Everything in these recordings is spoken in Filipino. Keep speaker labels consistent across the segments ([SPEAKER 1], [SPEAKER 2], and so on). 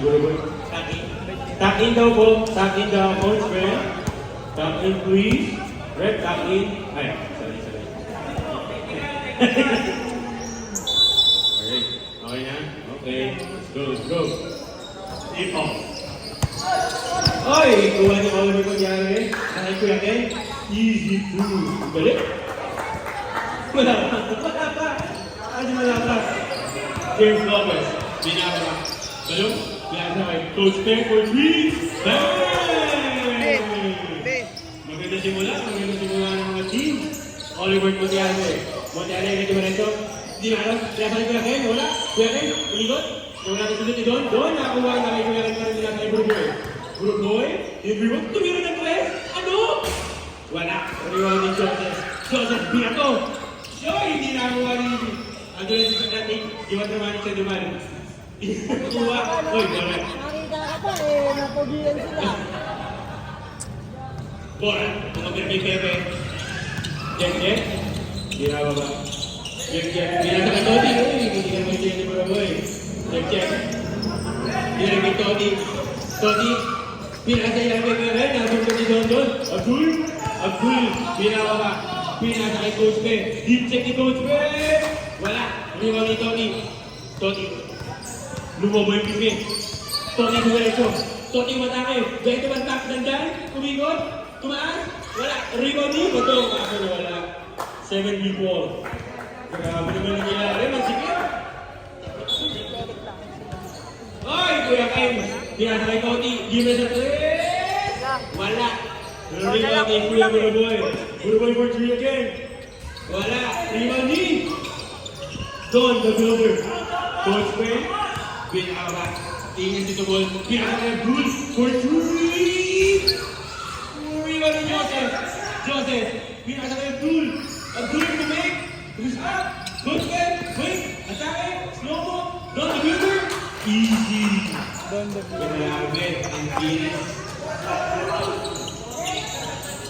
[SPEAKER 1] Tuck in. Tuck in daw po. Tuck in daw, coach, friend. Tuck in, please. Red, tuck in. Ay, sorry. Alright. Okay na? Okay. Let's go. Tip off. Oy! Kuha niyo ako ni Kunyari. Nakay ko yan. Easy to. Balik. Wala pa. Wala pa. James Lopez. Binaba. Balong. Binaba kay Coach Pen for 3. Bang! Maganda simula ng mga team. Oliver Montiale. Montiale, ready ba nito? Hindi na alam. Pinapalik ko na kayo. Wala. Kuya Ken, uligot. Yung natin sunod ni Don. Don, nakakuha na kayo kuya Ken pa rin nila kay Bruboy. Bruboy, everyone, tumira ng press. Ano? Wala. Uriwala ni Joseph Binato. Shoy, hindi nakakuha ni Ando na si Sakratik. Iwan naman sa duman. Kuha. Oy, wala.
[SPEAKER 2] Nakita ka pa napugian sila.
[SPEAKER 1] Bora, tumagir kay Pepe. Jack. Ginawa ba? Jack. Binasa ka Toti. Hindi ka naman siya ni Bruboy. Jack. Binasa kay Toti. Pinasa yung Pepe rin. Nabot ko si Don. Abdul. Binawa ba? Pinasa kay Coach Pe. Deep check ni Coach Pe. Wala. Riwag ni Toti. Lumobo yung pipi. Toti duwerecho. Toti matake. Beto bantak. Dandan. Kumikot. Tumaas. Wala. Riwag ni. Bato. Ako na wala. 7v4. Grabe naman nangyayari. Magsikip. Oy! Kuya Ken. Pinasa kay Toti. Give us a 3. Wala. Riwag ni Kuya Bruboy. Bruboy for 3 again. Wala. Riwag ni Don, the builder. Coach Pen. Binawa. Tingin dito ball. Pinasa kay Bruce for 3. Riwag ni Joseph. Pinasa kay Abdul to make. Bruce up. Coach Pen. Wait. Atake. Slow mo. Don, the builder. Easy. Grabe. Ang kinis.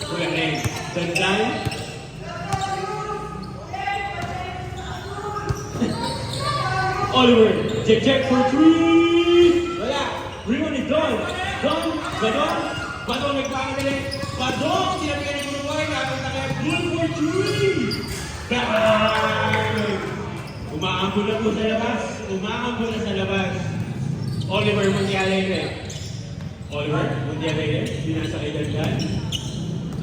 [SPEAKER 1] Kuya Ken. Dandan. Oliver. Jack for 3. Wala. Riwan ni Don. Badon nagpapadali. Badon. Sinabihan ni Uruguay. Nakakita kay Blue for 3. Bang! Umaambol na po sa labas. Oliver Montiale. Binasa kay Dandan.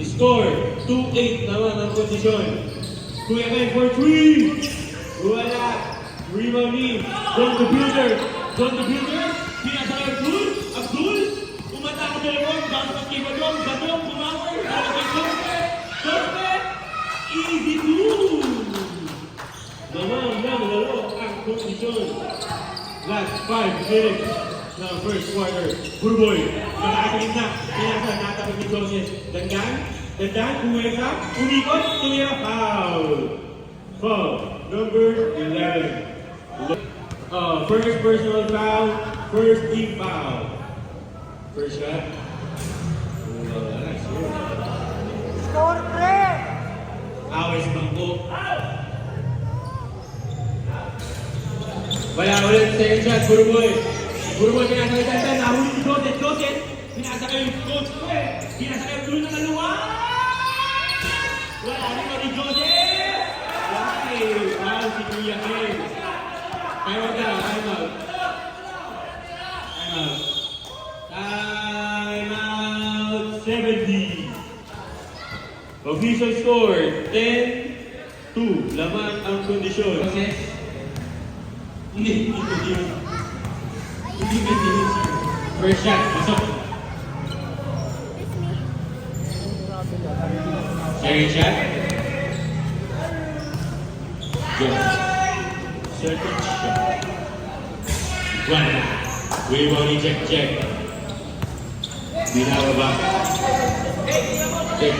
[SPEAKER 1] Score. 2-8 naman ang posisyon. Kuya Ken for 3. Wala. Riwan ni Don the Builder. Pinasa kay Abdul. Umata ko dalawang. Bounce pa kay Badong. Bumawar. Para kay Joseph. Easy to. Lalo ang posisyon. Last 5 minutes ng first quarter. Bruboy. Nakakakilig na. Pinasa natapos ni Joseph. Dandan. Kumwesa. Umikot. Tumira. Foul. Number 11. First personal foul, first team foul. First shot.
[SPEAKER 2] Score, pre!
[SPEAKER 1] Awes bangko. Wala ulit, second shot, Bruboy, pinasa kay Dandan, nahuli si Joseph, pinasa kay Coach Pe, pinasa kay Blue na naluwa. Wala ni Joseph. Foul si Kuya Ken. Time out 70. Official score 10-2. Laman ang kondisyon. Hindi. First shot, pasok. Second shot. Second shot. Wala. Riwan ni Jack. Binawa ba? Jack.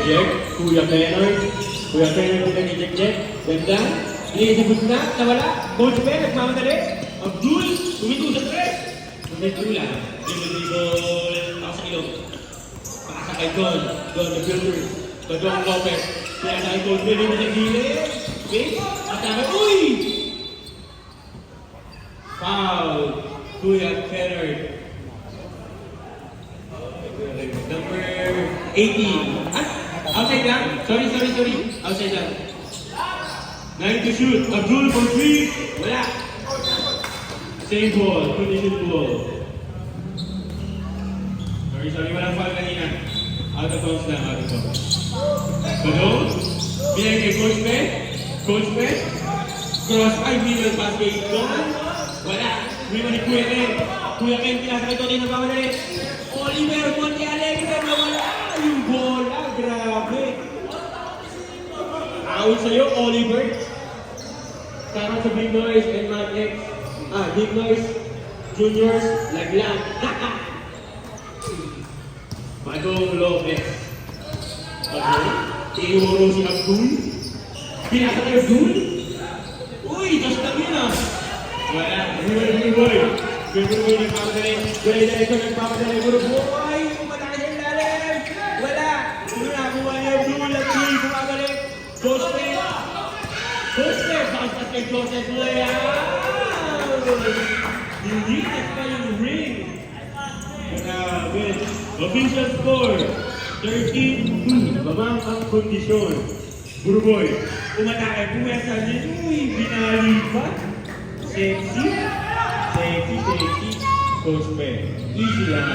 [SPEAKER 1] Kuya Ken pinag ni Jack. Ganda. Iniisipot na. Nawala. Coach Pen. Nagmamadali. Abdul. Tumito sa press. Tumito lang. Dribble. Ako sa ilong. Pakasa kay Don the Builder. Badong Lopez. Pinasa kay Coach Pen. Hindi sa gilid. Okay. Atake. Uy! Foul. Kuya Kennard. 18. Ah, outside lang? Sorry. Outside lang. 9 to shoot. Abdul for 3. Wala. Same ball. Condition ball. Sorry. Walang foul kanina. Out of bounds lang. Badong. Pinay kay Coach Ben. Cross 5 middle pass kay Doman. Wala. May mani Kuya Ken. Kuya Ken, pinasakay ito din na pamali. Oliver Monte Alegre na wala. Yung bola. Grabe. Out sa'yo, Oliver. Tara sa Big Noise and Matt X. Big Noise Juniors. Laglang. Badong Lopez. Iuro si Abdul. Pinasakay Abdul. Uy, just lang yun ah. Wala. Boy. Boy nagpapadali. Diretso nagpapadali. Boy, kumatakas yung lalim. Wala. Nakuha niya Abdul. At Lee kumabalik. Joseph. Basta kay Joseph Leal. Hindi na pa yung ring. Grabe. Official score. 13-2. Babang ang kondisyon. Buruboy. Umatake. Pumesa niya. Uy, binalipat. Sexy. Coach Ben. Easy lang.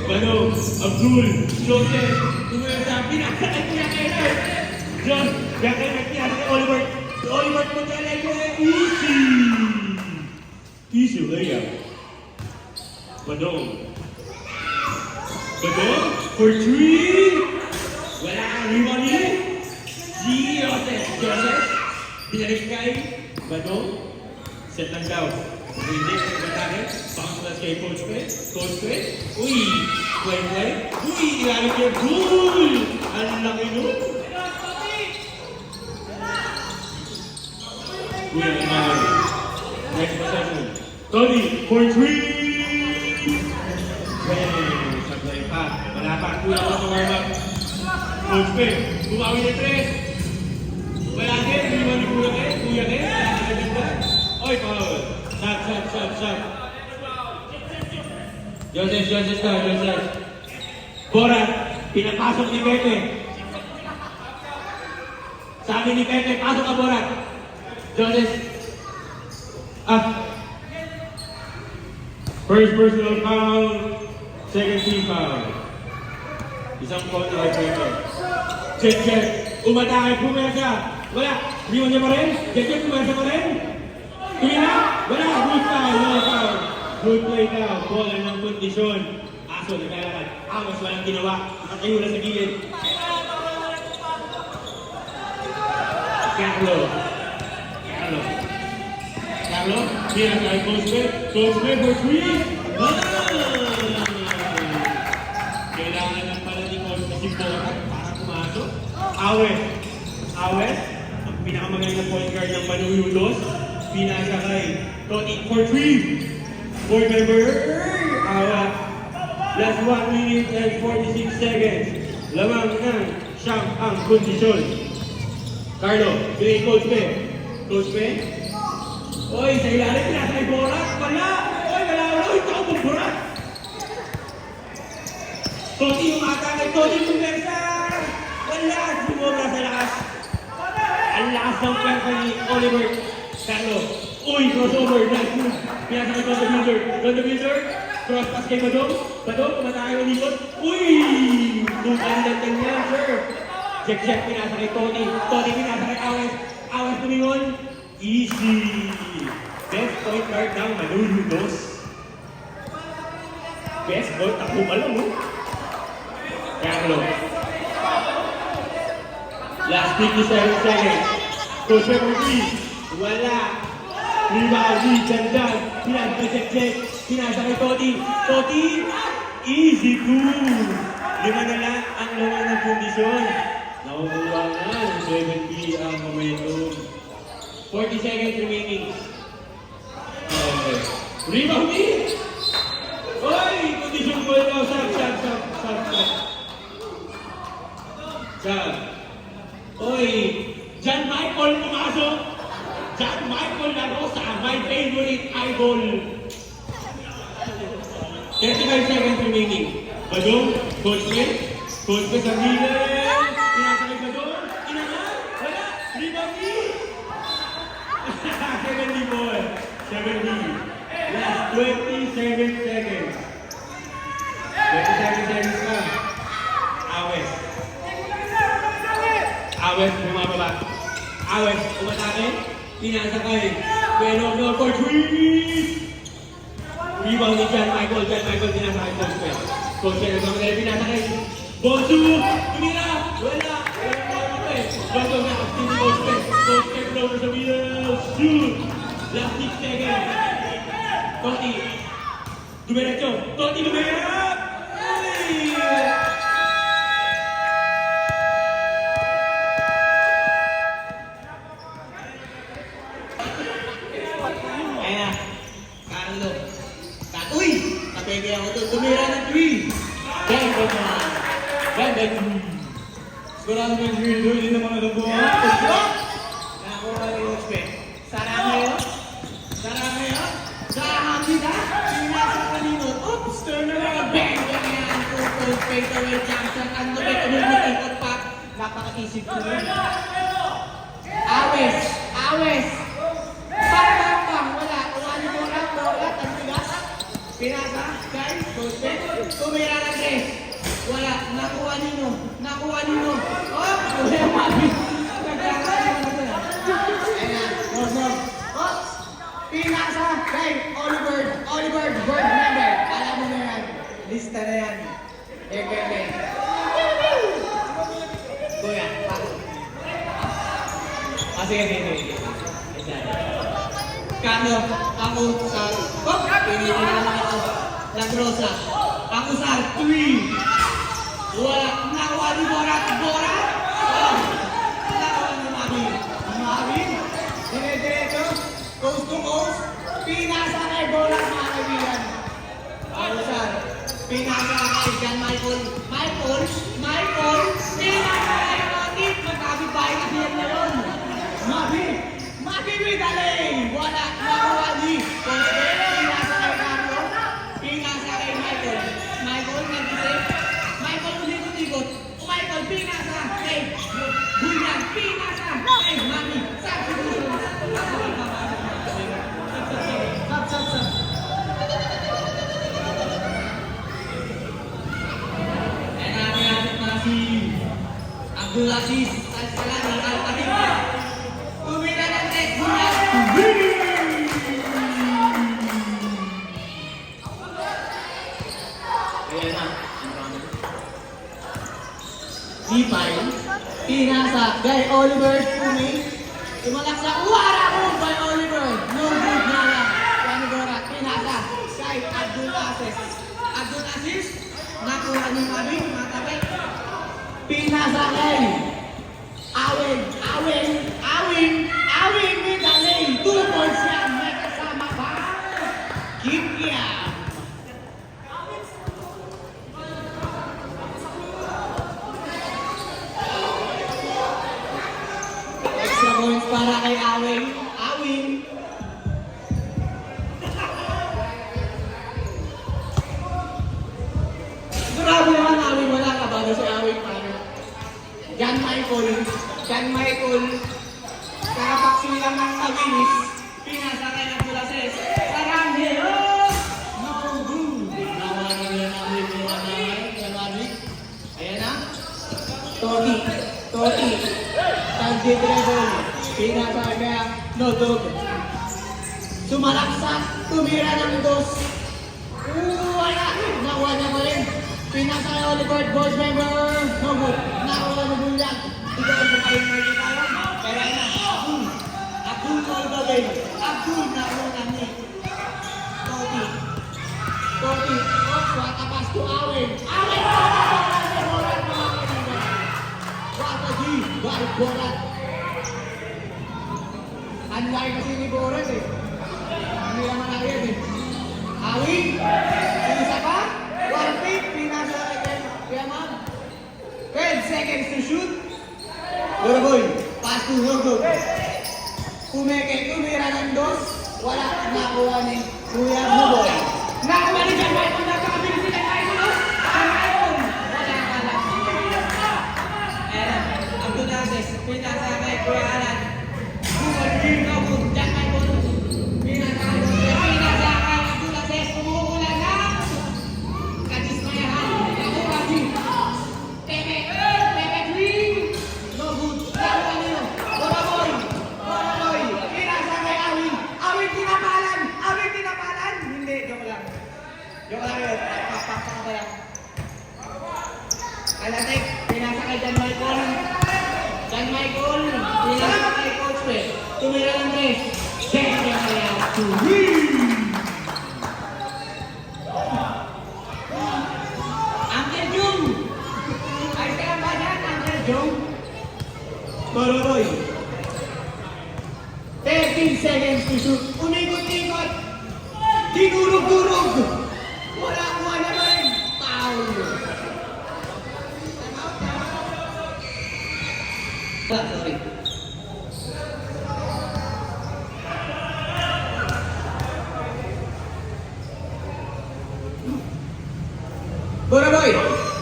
[SPEAKER 1] Badong, Abdul, Joseph, Pumesa. Pinakatay niya kayo. John, yakay niya kay Oliver. Oliver mo talaga. Easy layup. Badong for 3. Wala kang rimani. Joseph. Binalik kay Badong. Set lang daw. Hindi, batake. Bounce pass kay Coach Ben. Uy, play. Uy, ilalim niya. Goal! Ang laki nun. Uy, ang imagay. Next possession. Tony for 3. Sablay pa. Wala pa. Kuya ko sa warm-up. Coach Ben. Bumawi na 3. Wala din. Iwan ni Kuya Ken. Oy, foul. Shot. Joseph. Borat. Pinapasok ni Pepe. Sabi ni Pepe, pasok ka Borat. Joseph. First personal foul. Second team foul. Isang foul na kay Pepe. Check. Umatake, Pumesa. Wala. Liwan niya pa rin. Check, Pumesa pa rin. Tumina. Wala. Good foul. Good play now. Bola ng kondisyon. Aso, naglalakad. Awas, walang ginawa. Nakatayo na sa gilid. Carlo. Here kay Coach Ben for 3. Kailangan ng pala ni Coach na si Borat para pumasok. Awes, ang pinakamagaling na point guard ng Manuyudos. Pinasa kay Tony for 3. Board member, Awes. Last 1 minute and 46 seconds. Lamang ng siyang ang kondisyon. Carlo, kay Coach Ben. Oy, sa ilalim, pinasa kay Borat. Wala. Uy, ikaw kong Borat. Toti yung atake. Toti Pumesa. Wala. Sumobra sa lakas. Ang lakas ng pwersa ni Oliver. Carlo. Uy, crossover. Nice move. Pinasa kay Don the Builder. Cross pass kay Badong. Kumatake ng likod. Uy! Tukan niya, sir. Check. Pinasa kay Toti. Pinasa kay Awes tumingon. Easy! Best point guard ng Manuyudos. Best point, ako pa lang, oh. Carlo. Last 57 seconds. Coach number 3. Wala. Rebound, Janjan. Check. Pinasa kay Toti. Easy 2. 5 na lang ang laman ng kondisyon. Nakukuha na ng 70 ang momentum. 40 seconds remaining. Rebounding! Oy! Condition ball now. Shot. Oy! John Michael pumasok. John Michael Larosa, my favorite idol. 35 seconds remaining. Badong, Coach Len. Coach Len sa middle. Pinasakay Badong. Inangat. Wala. Rebound D. 70 ball. 70. Last 27 seconds. 27 seconds pa. Awes. Awes, bumababa. Awes, umatake. Pinasakay. Pero no for 3. Rebound ni John Michael. John Michael pinasakay Coach Len. Coach Len, nagmamadali pinasakay. Bonsu! Tumira! Wala! Walang eh. Bonsu na. Hindi Coach Len. Coach Len floater sa middle. Shoot! Last 6 seconds. Toti. Dumiretso. Toti dumiret! Uy! Ayan na. Carlo. Uy! Kapege ako to. Tumira ng 3. Ganda na. Ganda 3. Sigurado mo yung 3 doon. Hindi naman alam po. Nakakuha rin yung spec. Sarang ngayon. Sarang ngayon. Sarang kita. Pinasa kanino. Oops! Turn around. Bang! Ganyan. Purple. Fade away. Johnson. Ang lupit. Umikot pa. Napaka-isip ko rin. Awes. Awes. Bang! Wala. Uwali mo lang. Bola. Tantigas. Pinasa. Guys. Gospel. Tumira ng 3. Wala. Nakuha nino. Nakuha nino. Oh! Wala. Mami. Nagkakaroon mo na. Ayan. No. Oh! Pinasa. Kay Oliver. Oliver. Board member. Alam mo na yan. Lista na yan. Eke. Kuya. Sige. Kano, ako sa... Oh! Pinili naman ako. Lagrosa. Ako sa 3. Wala. Nakuha ni Borat. Borat! Oh! Nakuha ni Mami. Mami? Dire-diretso. Coast to coast. Pinasa kay Borat, mga kaibigan. Ako sa... Pinasa kay John Michael. Michael! Pinasa kay Rotit! Magkabit bahay kasi yan na yun. Mami! Bidalay! Wala! Nakuha ni Constable. Pinasa kay Carlo. Pinasa kay Michael. Michael nag-isip. Michael ulikot-ikot. Michael pinasa kay Julian. Pinasa kay Mami. Substitution. Sab. Kaya natin na si Abdulaziz Al-Salami Al-Qadim. Tumira ng 3. Bulat! Ayan na. Sipay. Pinasa. Kay Oliver. Tumalak sa uwara ko by Oliver. No good na lang. Kani Borat. Pinasa. Kay Abdulaziz. Abdulaziz. Nakuha ni Mami. Matabi. Pinasa kay Awin Bidalay. 2 points yan. May kasama pa. Kikiam. Extra points para kay Awin. Grabe naman Awin. Wala ka bago si Awin. John Michael. Kakapaksilang ng Awinis. Pinasa kay Abdulaziz. Saranghe. Oh! Naku. Nawanan niya namin yung Mami. Ayan na. Toti. Tag-dribble. Pinasa kaya Nodog. Sumalaksak. Tumira ng 2. Wala. Nakuha niya pa rin. Pinasa kay Oliver. Boys member. No good. Nakuha ni Bulyak. Ikaw ang bukayin mo yung tayo. Pero na. Abdul all the way. Abdul nakuha ni Toti. Oh, watapas to Awin. Borat mga kaibigan. Watagi. By Borat. Unlike kasi ni Borat eh. Hindi naman nakayad eh. Awin. Isa pa. 1 pick. Pinasa kay Yaman. 12 seconds to shoot. Boy. Pass to Nodog. Tumira ng 2. Wala. Nakuha ni Kuya Buboy. Nakuha ni John Michael.
[SPEAKER 3] Yung lang yun, papakpa ka lang. Kalatik, pinasa kay John Michael. John Michael, pinasa kay Coach Pe. Tumira lang tres. Check niya kaya. Uncle Jung! Ay, kaya ba yan, Uncle Jung? Boroboy. 13 seconds to shoot. Umikot-ikot. Dinurog-durog. Wala kuha naman. Foul. Sorry. Boroboy.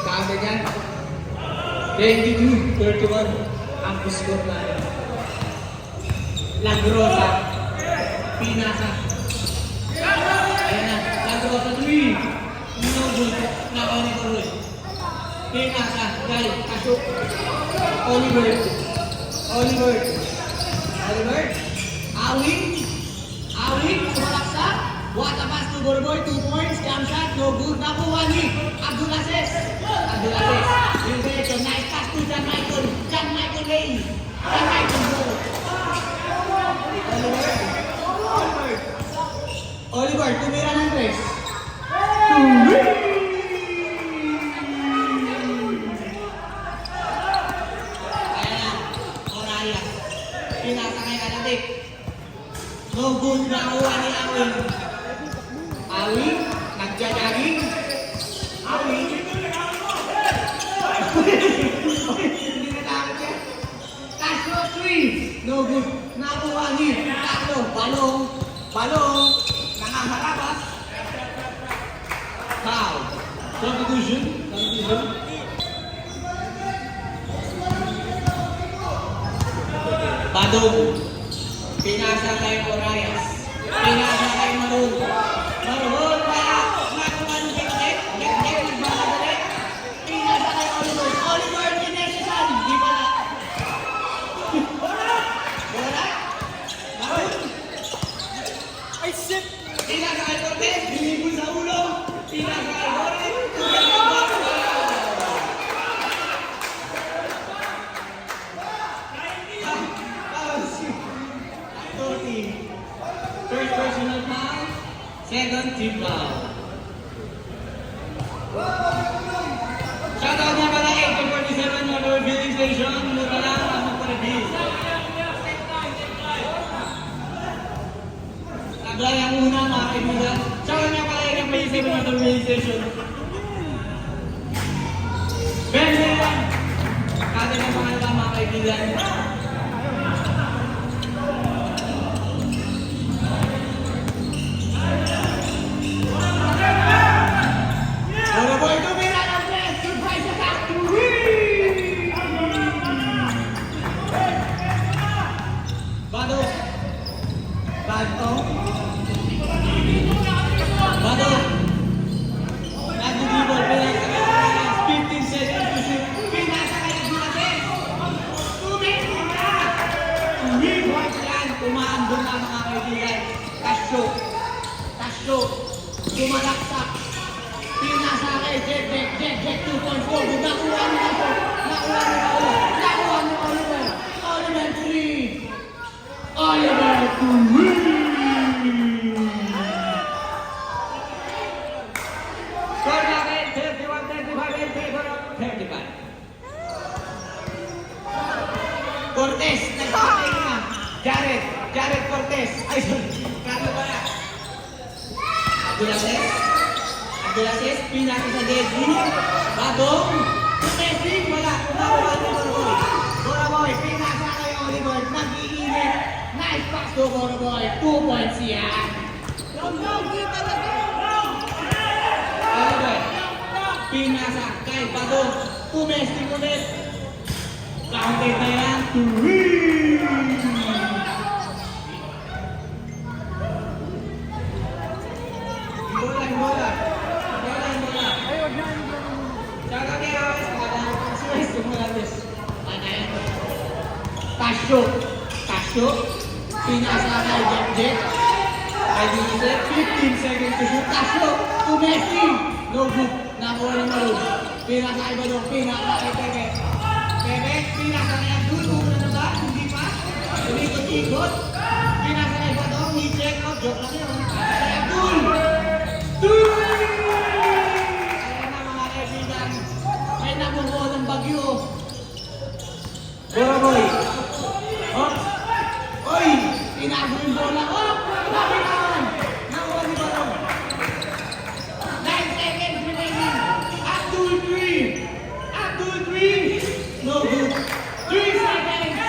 [SPEAKER 3] Kaya dyan. 22-31. Ang score na. Lagrosa. Pinasa. Ayan na. Lagrosa 3. Minobul. Nakawin ko rin. Pinasa. Gal. Kasuk. Oliver. Oliver. Oliver. Awing. Awing. Sumalaksa. What a pass to Boroboy. 2 points. Jump shot. No good. Nakuha ni Abdulaziz. Abdulaziz. Yung diretso. Nice pass to John Michael. John Michael Ray. John Michael Bro. Oliver. Oliver. Tumira ng tres. Ayan na. Oraya. Pinasa kay Kalatik. No good. Nakuha ni Awing. Awing. Nagja-jogging. Awing. Hindi natakot yan. Castro 3. No good. Nakuha ni Castro. Balong. Balong. Nangaharabas. Foul.
[SPEAKER 1] Substitution. Substitution.
[SPEAKER 3] Badong. Pinasa kay Orayas. Pinasa kay Marun. Marun. Kaya. Nakuha ng Gekdek. Gekdek. Nagbaladali. Pinasa kay Oliver. Oliver. Dinesesan. Di pala. Bola. Marun.
[SPEAKER 2] Ay, shit!
[SPEAKER 3] Pinasa kay Cortez. Binibol sa ulo. Pinasa kay Boris. Tugal ng bola. First personal foul, second team foul. Shoutout niya pala 1847 Motor Filling Station, muna lang ang magparabis. Taglay ang una mga kaibigan. Shoutout niya pala 1847 Motor Filling Station. Bende yan! Kati ng pangalala mga kaibigan. Boroboy tumira ng tres! Surprise attack! Bado! Bado! Bado! Nagugibol, pinasa kay 15 seconds to shoot. Pinasa kay Abdulaziz! 2 minutes na! 3 points yan! Tumaandun na mga kaibigan. Tasyo! Tasyo! Tumalaksak! Pinasa kay Gekdek 2.4. Nakuha ni Oliver. Nakuha ni Oliver. Nakuha ni Oliver. Oliver 3. Oliver 3. Score natin 31-35 in favor of 35. Cortez. Nagpapay na. Jared Cortez. Ay, sorry. Carlo Bala. Abdulaziz. Abdulaziz, pinasa sa Desi. Badong. Desi, wala. Kumakuha ni Boroboy. Boroboy, pinasa kay Oliver. Nag-iinit. Nice pass to Boroboy. 2 points yan. Oliver. Pinasa kay Badong. Tumesting ulit. Counted na yan. 3. Bola.
[SPEAKER 2] Ay, wag na.
[SPEAKER 3] Tsaka kaya Suez Morales. Tasyo. Pinasa kay Gekdek. Ready, set, 15 seconds to shoot. Castro to Messi. No good. Nakuha ni Maru. Pinaka kay Balong. Pinaka kay Pepe. Pepe, pinaka kay Abdul. Kung na ba? Hindi pa. Ulikot-ikot. Pinaka kay Balong. I-check out. Joke lang yun. Kay Abdul. Ayan na mga kaibigan. May nabubuo ng bagyo. Boy. Oh. Oy! Tinago yung bola. Oh! Lapit naman! Nakuha ni Balong. 9 seconds remaining. Abdul 3. Abdul 3. No good. 3 seconds.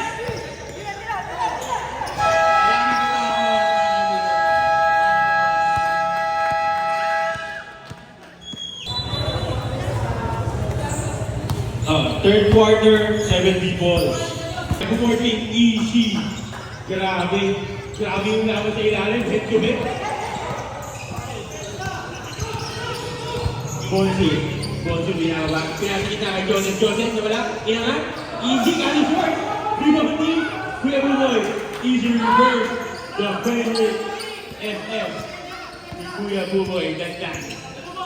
[SPEAKER 1] Third quarter, 70 balls. 14, easy. Grabe. Grabe yung laban sa ilalim. Head to head. Bonsi. Bonsi binababa. Pinasakit na kay Joseph. Joseph na wala. Inangat. Easy. Kali short. Rebounding. Kuya Buboy. Easy reverse. The favorite FF. Si Kuya Buboy. Dandan.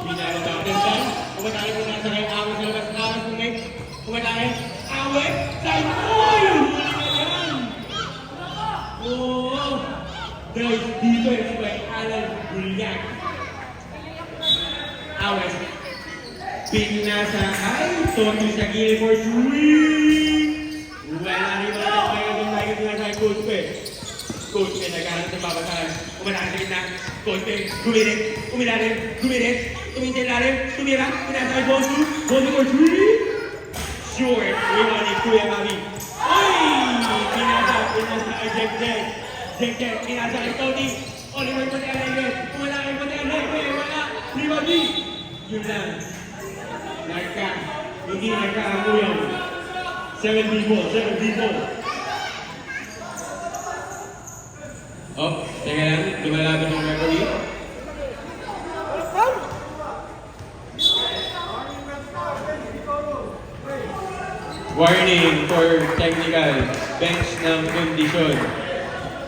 [SPEAKER 1] Binababa. Dandan. Kumatay ko nasa kay Awas. Awas kung may. Kumatay. Awas. Side. Uy! Oh, nice defense by Alan Bulyak. Awas. Pinasakay. Tony sa gilid for 3. Wala rin mga nagpagay ng sa Coach Pe. Coach Pe nagkaroon sa babasahan. Kumanaan sa gitna. Coach Pe, gumilit. Umilalim. Gumilit. Tumintilalim. Tumira. Pinasakay Bonsu. Bonsu for 3. Short. Rebound ni Kuya Mavi. Uy! Pinasakay Jack. Jack. Pinasakay Tony. Oliver Pati-Alegre. Kumalakay Pati-Alegre. Wala. Rebound. Yun lang. Narka. Hindi nagkakamuyaw. 7 people. Oh, teka lang. Lumalapit ng referee. Warning for technical. Bench ng kondisyon.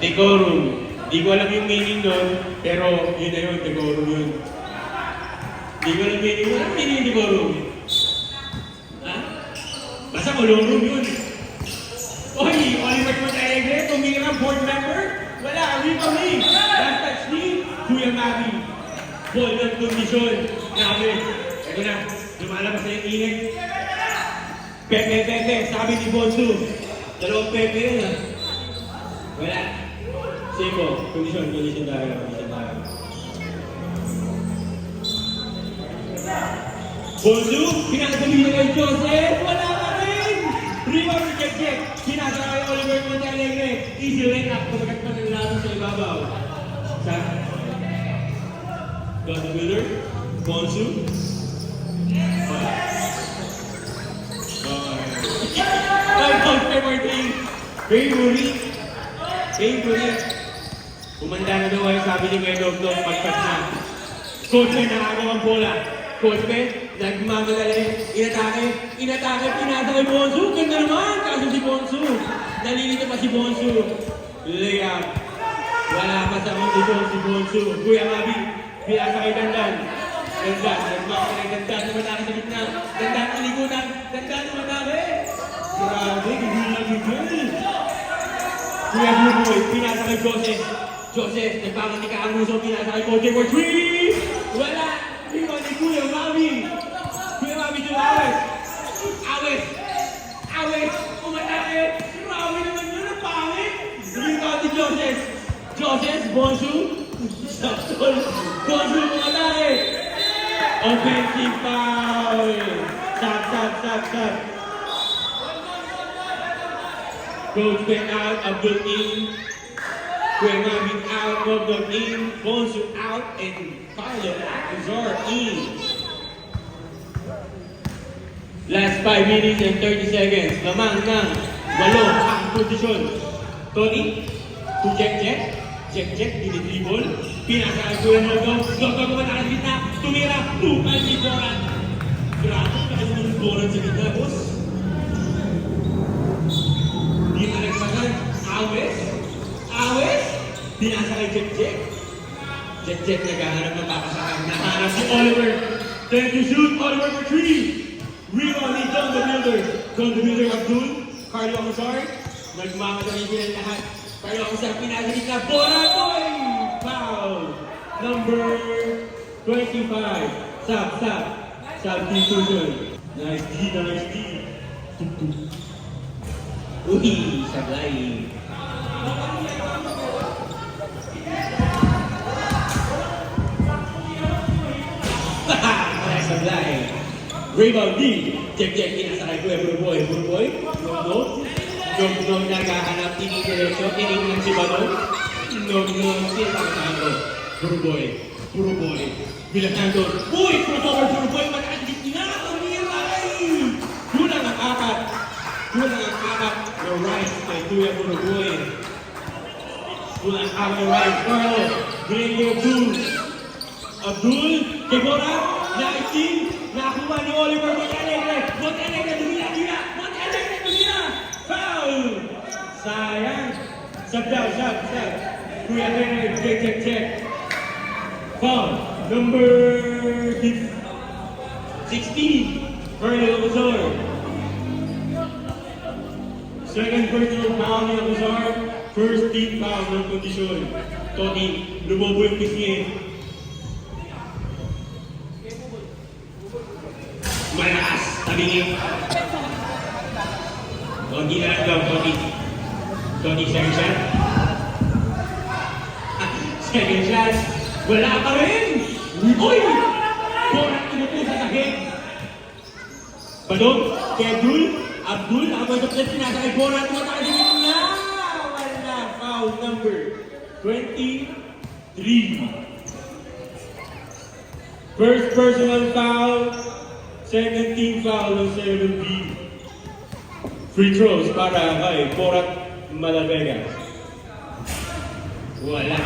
[SPEAKER 1] Decorum. Di ko alam yung meaning nun, pero yun na yun, decorum yun. Di ko alam meaning nun. Anong meaning decorum? Ha? Basta malorum yun. Oy, Oliver Pati-Alegre, tumira, board member. Wala, hindi pa me. Last touch ni Kuya Mavi. Ball ng kondisyon. Grabe. Ito na, lumalabas na yung ingay. Pepe, sabi ni Bonsu. Dalawang Pepe yun ha. Wala. Siko, kondisyon tayo. Bonsu, pinakasabihin kay Joseph. Wala ka rin. Rebound ni Jack. Pinasa kay Oliver Pati-Alegre. Easy layup up. Kumagat pa ng laban sa ibabaw. Sa Don Miller. Bonsu. Coach Martin. Favorite. Kumanda na daw ay sabi ni Kuya Dog pagpat na. Coach Pe nakagaw ang bola. Coach Pe, nagmamadali. Inatake, pinasa kay Bonsu. Ganda naman, kaso si Bonsu. Nalilito pa si Bonsu. Layup. Wala pa sa kondisyon si Bonsu. Kuya Mavi, pinasa kay Dandan. Nagmamadali. Dandan namatake sa gitna. Dandan alikutan. Dandan namatake. Grabe, hindi lang yun. Kuya Buboy, pinasa kay Joseph. Joseph, nagpamantika ang uso, pinasa kay Coach for 3. Wala. Rebound ni Kuya Mavi. Kuya Mavi to Awes. Umatake. Grabe naman yun, ang pangit. Rebound ni Joseph. Joseph, Bonsu. Sapsol. Bonsu, umatake. Offensive foul. Stop. Coach Pe out of the in. Kuya Mavi out of the in. Bonsu out and Carlo Acuzar in. Last 5 minutes and 30 seconds. Lamang ng 8 ang posisyon. Tony, to Jack. Dinidribble. Pinasa ang Kuya Nogo. Nogo kumatakas gitna. Tumira. Tumal si Boran. Grabe, nakasunan si Boran sa gitna, boss. Di na nagpagal. Awes. Pinasa kay Jack. Jet naghahanap ng papasakan. Nakahanap si Oliver. Then to shoot, Oliver for 3. Rebound ni John the Builder. John the Builder, Abdul. Carlo Amazar. Nagmamadali din ang lahat. Carlo Amazar, pinagalit na. Boratoy! Foul! Number 25. Sab. Substitution. Nice D. Uy, sablay. Sablay. Rebound D. Check, pinasakay ko Buruboy. Nom, naghahanap, tinidiretso, tinignan si Badong. Nom, sinasakay ko. Buruboy. Bilangan doon. Uy, crossover Buruboy, matagit na! Kulang ang apat. The Rice kay Kuya Buruboy. Kulang ang apat ng Rice. Carlo, Greg Abdul, kay Bora, nakuha ni Oliver Montalegre, dumila! Foul! Sayang! Sab. Kuya Henry, check. Foul! Number 16, Carlo Amazar. Second personal foul ni Amazar, first team foul ng kondisyon. Tony, lumobo yung pisngi. Malakas, tabingin. Tony na lang daw, Tony, second shot. Second shot. Wala pa rin! Uy! Borat tumupo sa sakit. Badong, kay Abdul, nakapasok na sinasakay Borat, tumataka din na! Wala, foul number 23. First personal foul, second team foul ng 7B. Free throws para kay Borat Malavega. Wala.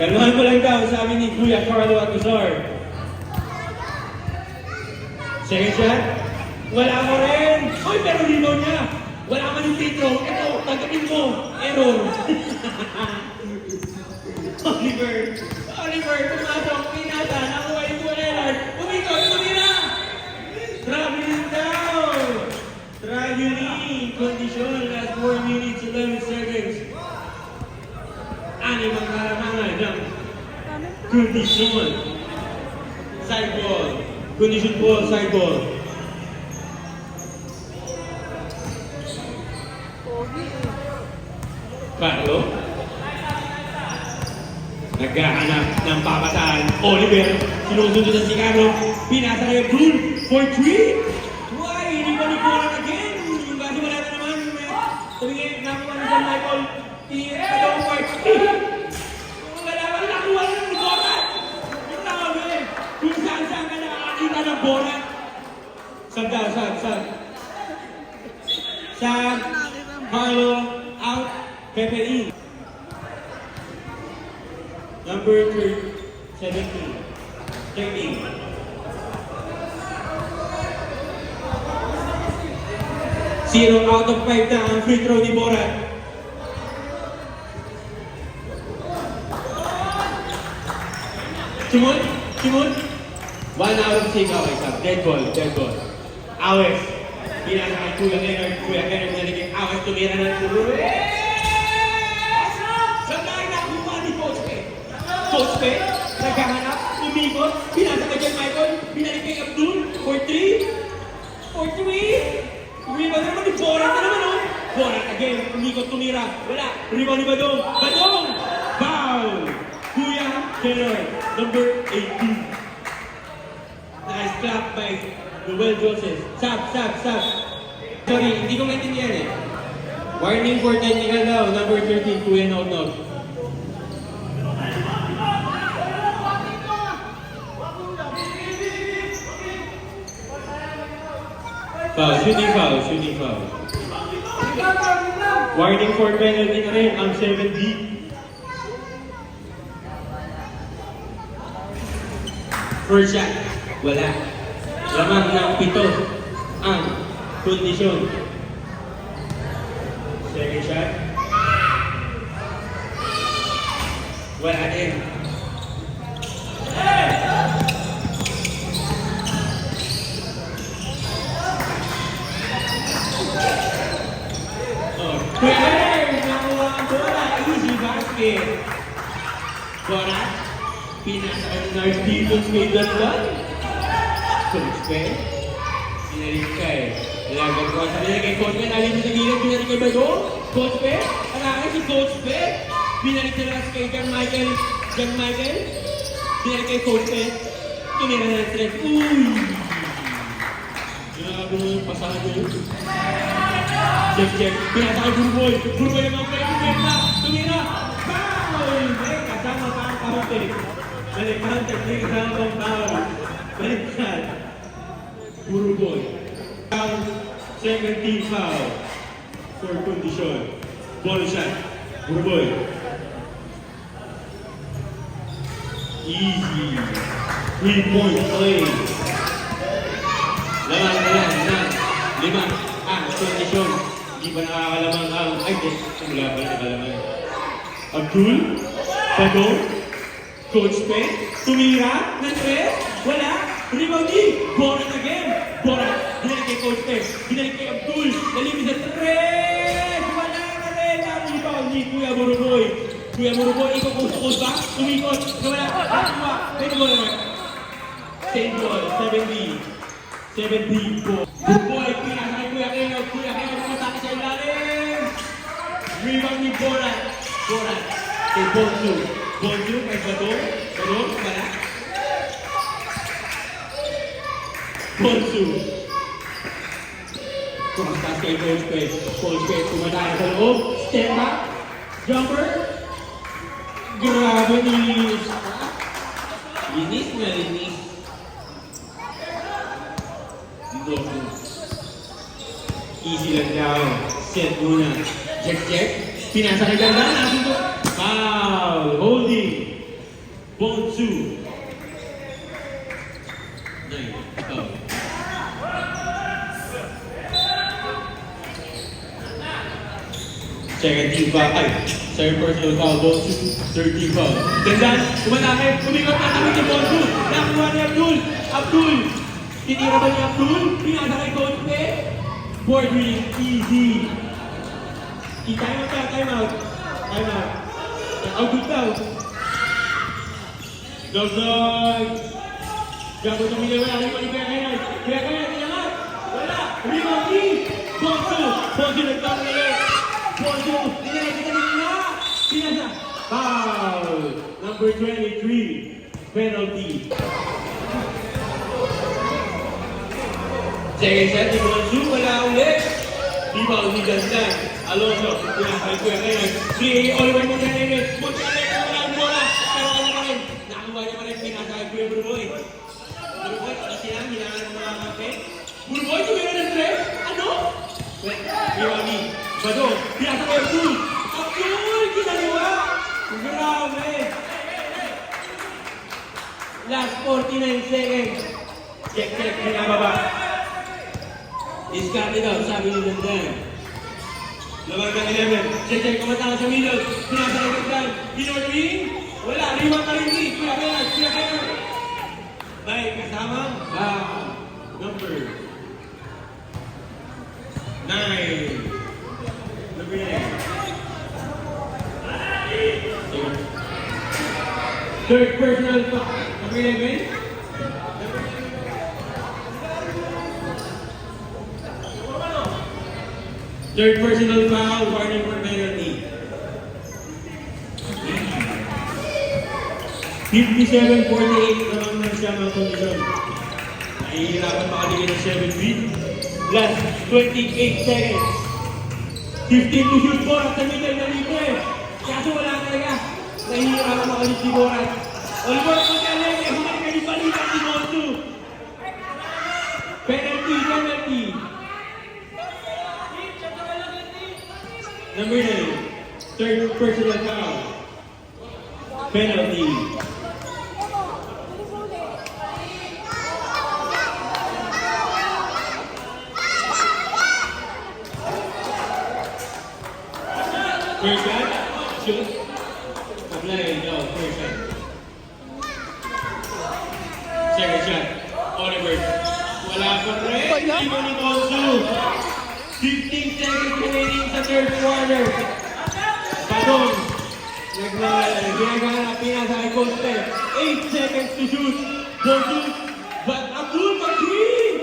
[SPEAKER 1] Kalmahan ko lang daw, sabi ni Kuya Carlo Amazar. Second shot. Wala mo rin. Uy, pero rebound niya. Wala man yung free throw. Ito, tagapin mo. Error. Oliver, pumasok. Pinasa. Nakuha yung Leonard. Umikot, tumira. Traveling down. Traveling. Condition. Last 4 minutes, 11 seconds. Anim ang karamangan ng kondisyon. Side ball. Condition ball, side ball. Carlo. Naghahanap ng papasahan. Oliver. Sinusunod si Carlo. Pinasa na yung Brun for 3. Why? Hindi pa nagpunan again. Yung kasi wala na naman. Sabi nga, nakuha na dyan, Michael. Dalawang part. Wala ba nakuha na ng Borat? Yung nakuha eh. Kung saan ka nakakita ng Borat. Sab. Carlo out. Pepe in. Number 17. 13. Zero out of 5 na ang free throw ni Borat. Simon. 1 out of 6 away. Dead ball. Awes. Pinaka kay Kuya Leonard naligay. Awes tumira ng tulo. Sabay nakuha ni Coach Pe. Naghahanap. Umikot. Pinasa kay Jan Michael. Binalik kay Abdul. For 3. Rebound naman ni Borat na naman. Borat again. Umikot tumira. Wala. Rebound ni Badong. Foul. Kuya Leonard. Number 18. Nice clap by Noel Joseph. Sab. Sorry, hindi ko maintindihan eh. Warning for technical daw. Number 13, Kuya Nog. Shooting foul. Warning for penalty na rin ang 7B. First shot, wala. Lamang ng 7 ang kondisyon. Second shot. Wala din.
[SPEAKER 3] rin.
[SPEAKER 1] Oh, Claire! Nakuha ang bola. Easy basket. Bola. Pinasa ang Narcisos kay Dandan. Coach Pe. Pinarik kay. Ilagay ko. Sabi na kay Coach Pe. Nalim sa gilid. Pinarik kay Bago. Coach Pe. Alakan si Coach Pe. Pinarik sa lakas kay John Michael. John Michael. Pinarik kay Coach Pe. Tumira na ng stretch. Uy! Yun ang ako yung pasahan nyo. Check. Pinasa kay Burboy. Burboy ang mga pwede. Tumira. Foul! Kasama pa ang kahunti. Balikan, technique kasama pang foul. Balikan. Burboy. Foul. Second team foul. For condition. Ball shot. Burboy. Easy. 3-point play. Laman. 5. Kondisyon. Hindi ba nakakalamang ang... Ay, wala pa nakakalaman. Abdul. Bago. Coach Pe. Tumira. Ng 3. Wala. Rebounding. Borat again. Borat. Binalik kay Coach Pe. Binalik kay Abdul. Nalimis sa 3. Wala na rin ang rebounding. Kuya Buruboy. Ikot ba? Umikot. Wala. Nakuha. Pwede mo naman. Same ball. 70 po. Buruboy. Pinasa kay Kuya Keno. Pumatake sa ilalim. Rebound ni Borat. Kay Bonju. Kay Bato. Wala. Bonju. Kumastas kay Coach Pe. Pumatake sa loob. Step back. Jumper. Grabe ni... Linis. Dito. Easy lang daw. Set muna. Check. Pinasa kay Ganda. Dito. Foul. Holding. Bonsu. 9. Foul. Second team foul. Second personal foul. Bonsu. Third team foul. Ganda. Kumatake. Kumikot na kami si Bonsu. Nakuha ni Abdul. Tinira ba ni Abdul? Pinasa kay Coach Pe. Boarding, easy. Time out. Output daw. Dogdog. Gago sa milya, wala rin Kuya Kenneth. Tinangat. Wala. Rebounding. Bonsu nagpapalala. Bonsu. Pinasa. Foul. Number 23. Penalty. Second set ni Bonsu, wala ulit. Rebound ni Dandan. Alonso, pinakay Kuya Kenneth. 3 all way mo Kuya Kenneth. Wala ang bola. Pero wala pa rin. Nakuha niya pa rin. Pinakay Kuya Burboy. Kasi lang, hinangan ng mga kape. Burboy, tumira ng 3. Ano? Rebound ni Bato. Pinasa kay Abdul. Kinaliwa. Grabe. Last 49 seconds. Check, pinababa. Diskarte daw, sabi ni Dandan. Laban ng 11. Check, kumataka sa middle. Pinasa kay Dandan. Inorwing. Wala, rebound na rin ni Kuya Kenneth. By kasamang number 9. Number 9. Third personal foul. Number 11. Third personal foul, warning for penalty. 57-48 naman ng siya mga kondisyon. Nahihirapan makabigay ng 7 feet. Last 28 seconds. 15 to shoot Borat sa middle na libre. Kaso wala talaga. Nahihirapan makabigay si Borat. Olmor ko siya lang. Huwag kayo balikan si Bonsu. Penalty. Number 9. Third personal foul. Penalty. First shot. Shoot. Apply. No. First shot. Second shot. Oliver. Wala pa rin. Hindi mo ni Gonzo. 15 seconds remaining sa third quarter. Padong. Ginagawa na pinasa kay Coste. 8 seconds to shoot. Don't shoot. But Abdul mag-three!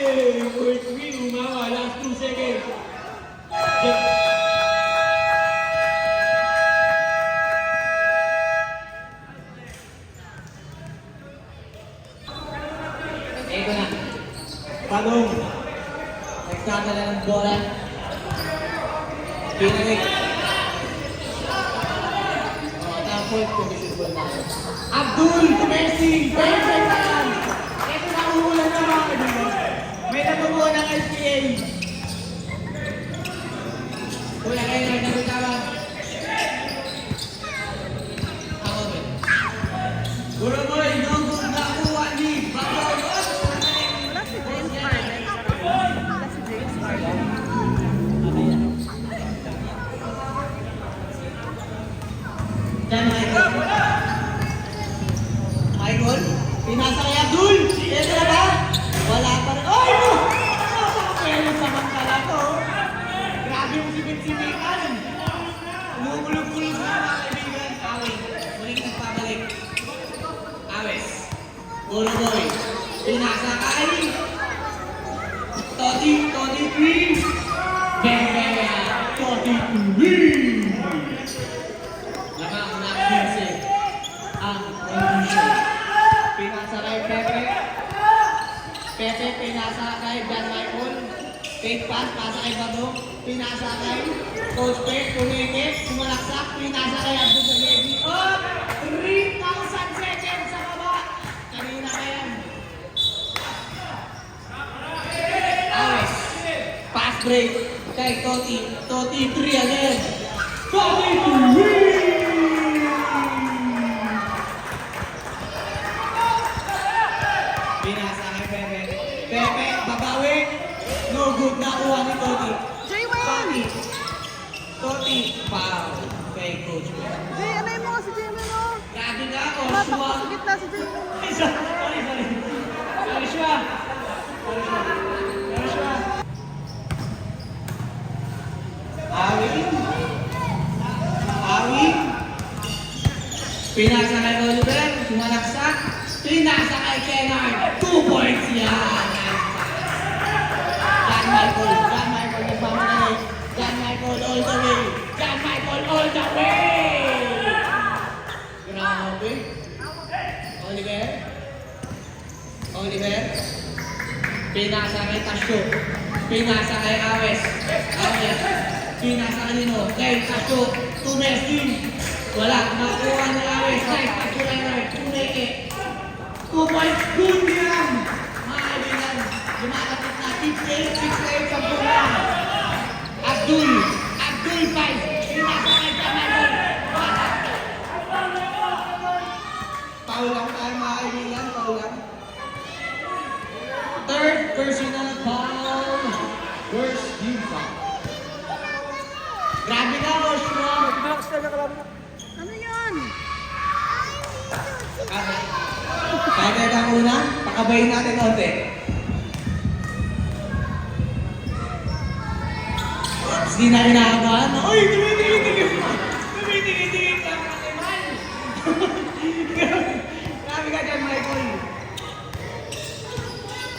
[SPEAKER 1] Yay! For three, umawa. Last 2 seconds.
[SPEAKER 3] Ito na. Padong. Nagkakala ng bola. Pinalik. Point position ball na. Abdul, Messi, perfect time! Ito na umuulan na mga kaibigan. May natumuha ng LPA. Kuya, kayo na nagkakaroon. Ako ba? Guro mo, inong nakuha ni Bagay.
[SPEAKER 4] Wala si James Harden. Wala si James Harden.
[SPEAKER 3] Dan Michael. Michael, pinasa kay Abdul. Ito na ba? Wala pa rin. Ay, no! Pero samantala to. Grabe yung sipit-sipitan. Umugulog-gulog na mga kaibigan. Awit. Muling nagpabalik. Awes. Golo boy. Pinasa kay Toti 3. Bebe. Toti 3. Ang condition. Pinasa kay Pepe. Pepe pinasa kay John Michael. Fake pass, pasa kay Badong. Pinasa kay Coach Pep. Tumikip, sumalaksak. Pinasa kay Abdul Zagedi. Oh! 3,000 seconds sa baba. Kanina na yan. Awes. Pass break kay Toti. Toti 3 again. Toti 3! Pinasa kay Pepe. Pepe, babawi. No good. Nakuha ni Toti.
[SPEAKER 4] Jaywin!
[SPEAKER 3] Toti, foul. Kay Coach.
[SPEAKER 4] Jay, anay mo kasi Jaywin, oh.
[SPEAKER 3] Grabe ka,
[SPEAKER 4] Tumatak
[SPEAKER 3] Oshua.
[SPEAKER 4] pa sa gitna si Jaywin.
[SPEAKER 3] Sorry. Oshua. Oshua. Awin. Pinasa kay Oliver. Sumalaksak. Pinasa kay Kennard. 2 points yan. John Michael nagmamadali. John Michael all the way. John Michael all the way. Grabe. Oliver. Pinasa kay Tasyo. Pinasa kay Awes. Pinasa kanino. Kay Tasyo. To Messi. Wala. Nakuha ni Awes. Kay Tasyo Leonard. Tumeke. 2 points, good yan! Mga kaibigan, lumalapit na 58 sa bola. Abdul 5, pinasa kay Michael. Foul lang tayo mga kaibigan, foul lang. Third personal foul. First team foul. Grabe ka, Oshua.
[SPEAKER 4] Ano yan?
[SPEAKER 3] Kaya kang una, pakabayin natin konti. Hindi na kinakabahan. Uy, tumitingin ka, Kakiman. Grabe ka dyan, Michael.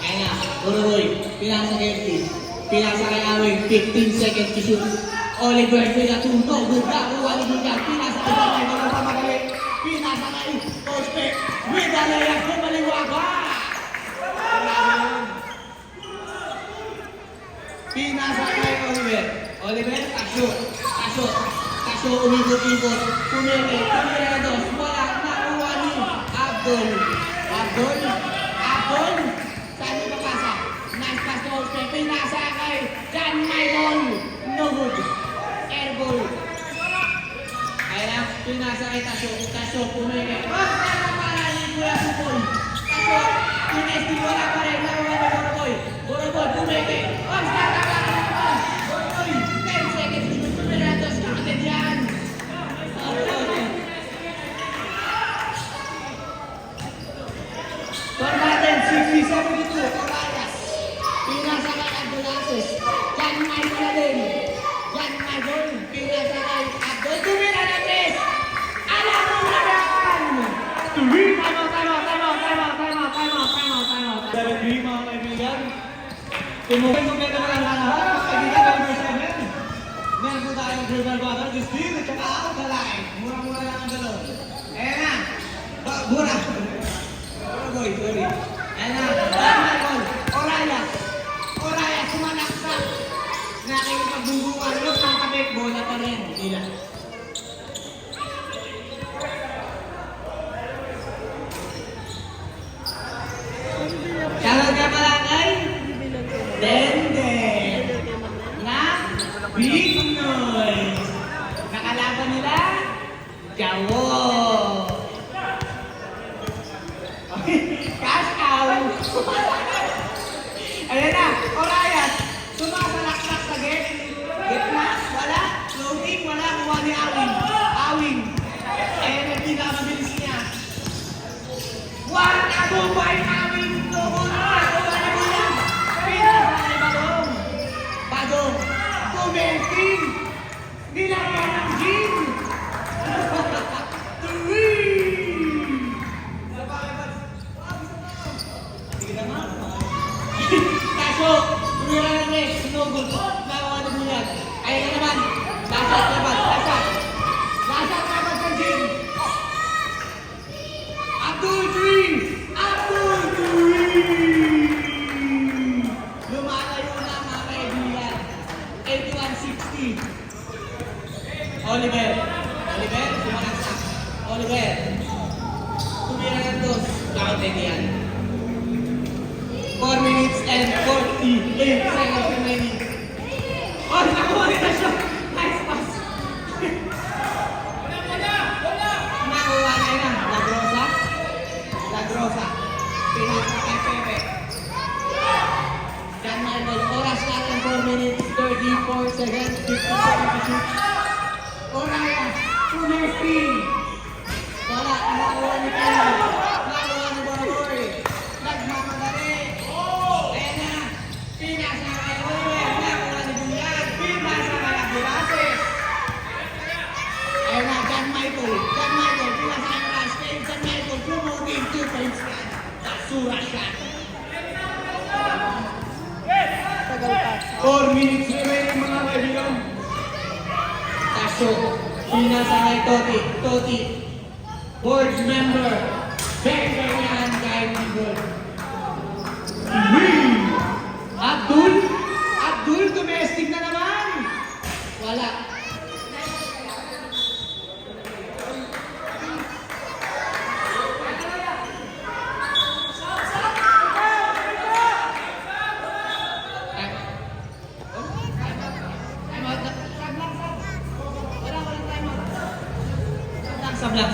[SPEAKER 3] Ayan na, Bururoy, pinasa kay FT. Pinasa kay Awing, 15 seconds to shoot. Oliver, pinatunto, ganda, kuha ni Bunyan. Pinasa kay Bunyan, walang pamagaling. Pinasa kay Coach Pep. With the layup, kumaliwaga! Pinasa kay Oliver, Tasyo, umikot-ikot. Tumili, Tumiredos, wala, nakuha ni Abdul. Saan yung papasa? Nice pass to Coach Pep. Pinasa kay John Michael. No good. Air ball. Ayan na, pinasa kay Tasyo, pumili. Kuya Supoy. Tasyo, pinesti wala pa rin. Nakuha ni Boroboy, pumili. Start ka pa rin. Boroboy, 10 seconds. Tumiratos ka agad yan. Kompleto na lang lahat. Kaibigan, number 7. Meron po tayong River Water, Justin, at saka ako Dalay. Mura-mura lang ang dalaw. Ayan na. Mura. Mura boy, sorry. Ayan na. Michael, Oraya, sumalaksak. Nakikipagbubukan. Look ng kabit, bola pa rin. Ila. Shoutout ka pala kay Dende na Big Noise. Nakalaban nila Jawo. Cash out. Ayan na, Orion. Sumasalaksak sa gate. Gitna, wala. Floating, wala. Kuha ni Awing. Ayan ang pinakamabilis niya. Wala mo ba yung Awing? Badong. Kumenting. Nilagyan ng gin. Kaso, tumira na rin, sinugol ko, nakawa na bulan. Ayun na naman, lasat ng gym. Abdul 3! Lumalayo na mga kaibigan. 81-60. Oliver, sumakaksak. Oliver, tumira ng dos. Counting yan. 4 minutes and 48 seconds remaining. Oh, nakuha nila siya! Nice pass! Nakuha na yun. Lagrosa. Pinasa kay Pepe. John Michael, oras natin 4 minutes, 34 seconds, 57 Oraya, Kunesting. Wala, nakuha ni Pedro. Nakuha ni Boroboy. Nagmamadali. Ayan na. Pinasa kay Owen. Nakuha ni Julian. Pinasa kay Abdulaziz. Ayan na, John Michael. Pinasa kay Rastain. John Michael, promoting 2 points na. Tasura shot.
[SPEAKER 4] Tagal pa.
[SPEAKER 1] 4 minutes remaining mga kaibigan.
[SPEAKER 3] Kaso, pinasa kay Toti. Board member. Banger yan kay Miguel. Abdul, domestic na naman. Wala. Sablang.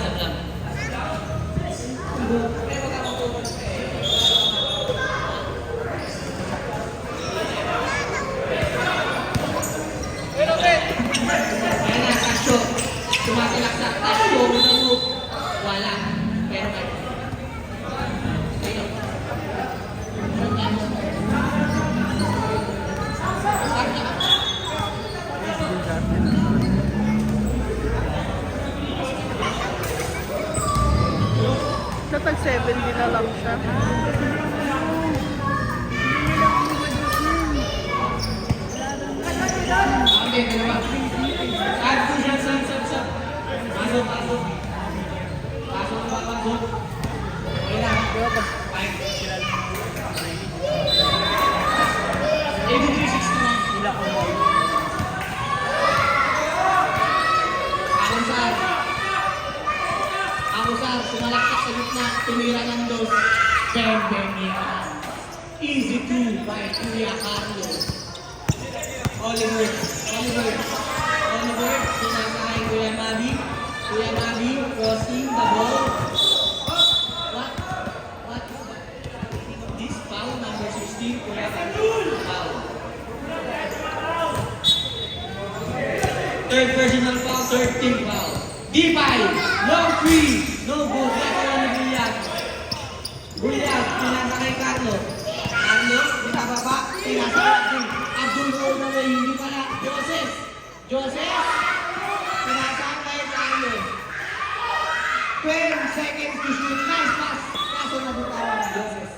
[SPEAKER 3] Ayan na, Tasyo. Sumasalaksak. Tasyo, move. Wala. Pero may. Sino?
[SPEAKER 4] Sa tag 70 na lang siya.
[SPEAKER 3] Okay, dalawa. Sab. Pasok. Pasok. Okay lang. 83-61.
[SPEAKER 4] Wala ko mo.
[SPEAKER 3] Sar, sumalaksak sa gitna, tumira ng dos. Bang yan. Easy 2 by Kuya Carlos. Oliver, sinasakay Kuya Mavi, crossing the ball. What is that? This foul, number 16, Kuya Carlos. Foul. Third personal foul, third team foul. D5, long 3, no good. Nakawa ni Bulyag, pinasa kay Carlos. Carlos, pinababa, pinasa kay Abdul roll away, hindi pala. Joseph, pinasa kay Carlos. 12 seconds to shoot. Nice pass. Kaso nabutawan ni Joseph.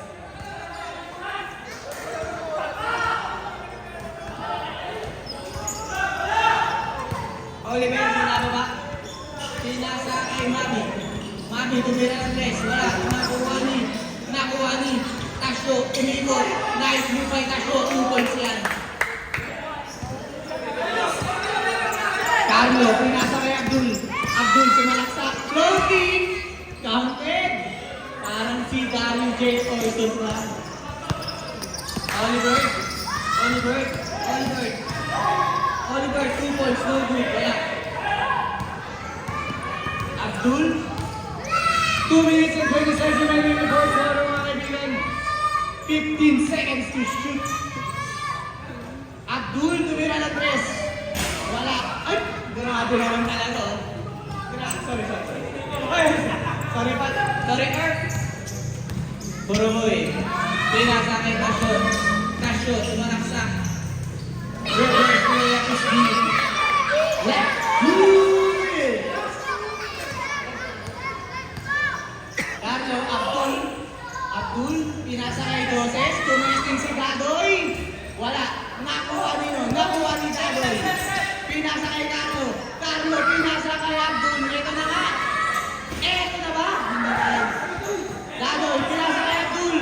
[SPEAKER 3] kay Mami. Mami, tumira ng tres. Wala. Nakuha ni Tasyo. Umikot. Nice move by Tasyo. 2 points yan. Carlo, pinasa kay Abdul. Abdul, sumalaksak. Floating! Counted! Parang si Dario J. Orton pa. Oliver, 2 points, no good, wala. Abdul,
[SPEAKER 2] 2 minutes and 27 remaining in the fourth quarter, mga kaibigan.
[SPEAKER 3] 15 seconds to shoot. Abdul, tumira na tres. Wala. Ay, grabe naman talaga. Oh. Sorry. Ay, sorry, Pat. Sorry, Earth. Puro mo eh. Pinasa kay Tasyo, sumanaksak. Reverse play at his feet. Left. Good! Carlo, Abdul, pinasa kay Doses, tumesting si Dadoy. Wala. Nakuha ni Dadoy. Pinasa kay Carlo, pinasa kay Abdul. Ito na nga. Ito na ba? Hindi na. Dadoy, pinasa kay Abdul.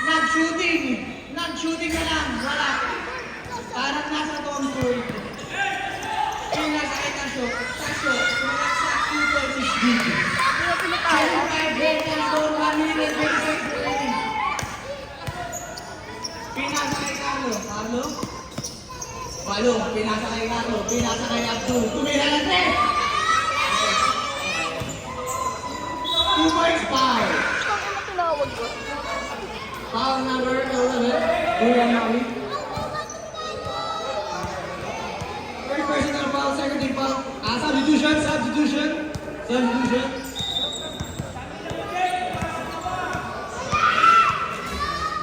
[SPEAKER 3] Nag-shooting na lang. Wala. Parang nasa control. Pinasa kay Tasyo, sumalaksak 2 points is good. 25 seconds for 1 minute 26 remaining. Pinasa kay Carlo, pinasa kay Carlo, pinasa kay Abdul. Tumira na 3. 2 points foul.
[SPEAKER 4] Ang tinawag ko.
[SPEAKER 3] Foul number 11. Ulang namin. First personal foul, second team foul. Substitution.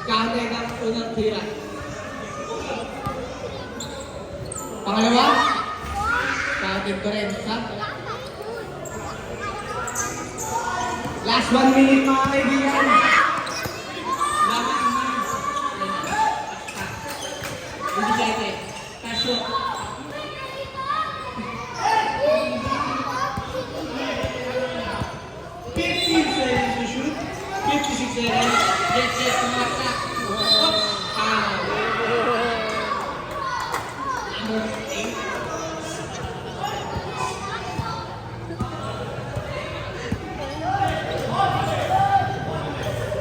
[SPEAKER 3] Kahit ang unang tira. Pangalawa. Kahit ko rin. Last 1 minute mga kaibigan. Tasyo. 15 seconds to shoot. 56 seconds. Yes, sumaksak. Oops. Number 8.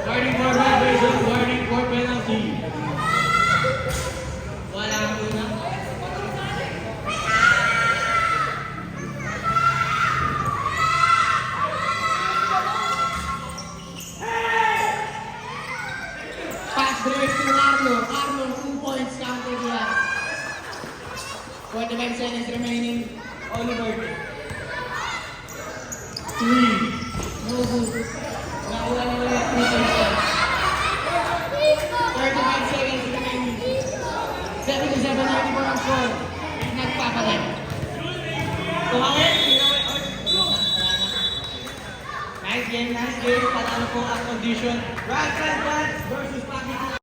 [SPEAKER 3] Warning for vibration, warning for penalty. Wala ang una. Pass break to Carlo. Carlo, 2 points counted yan. 45 seconds remaining. Oliver. 3. No good. Nakuha na ulit. 2 points yan. 35 seconds remaining. 77-94 ang score. Nagpapalag. Tumawin. Nice game. Panalo po ang condition. Right side versus Pakistan.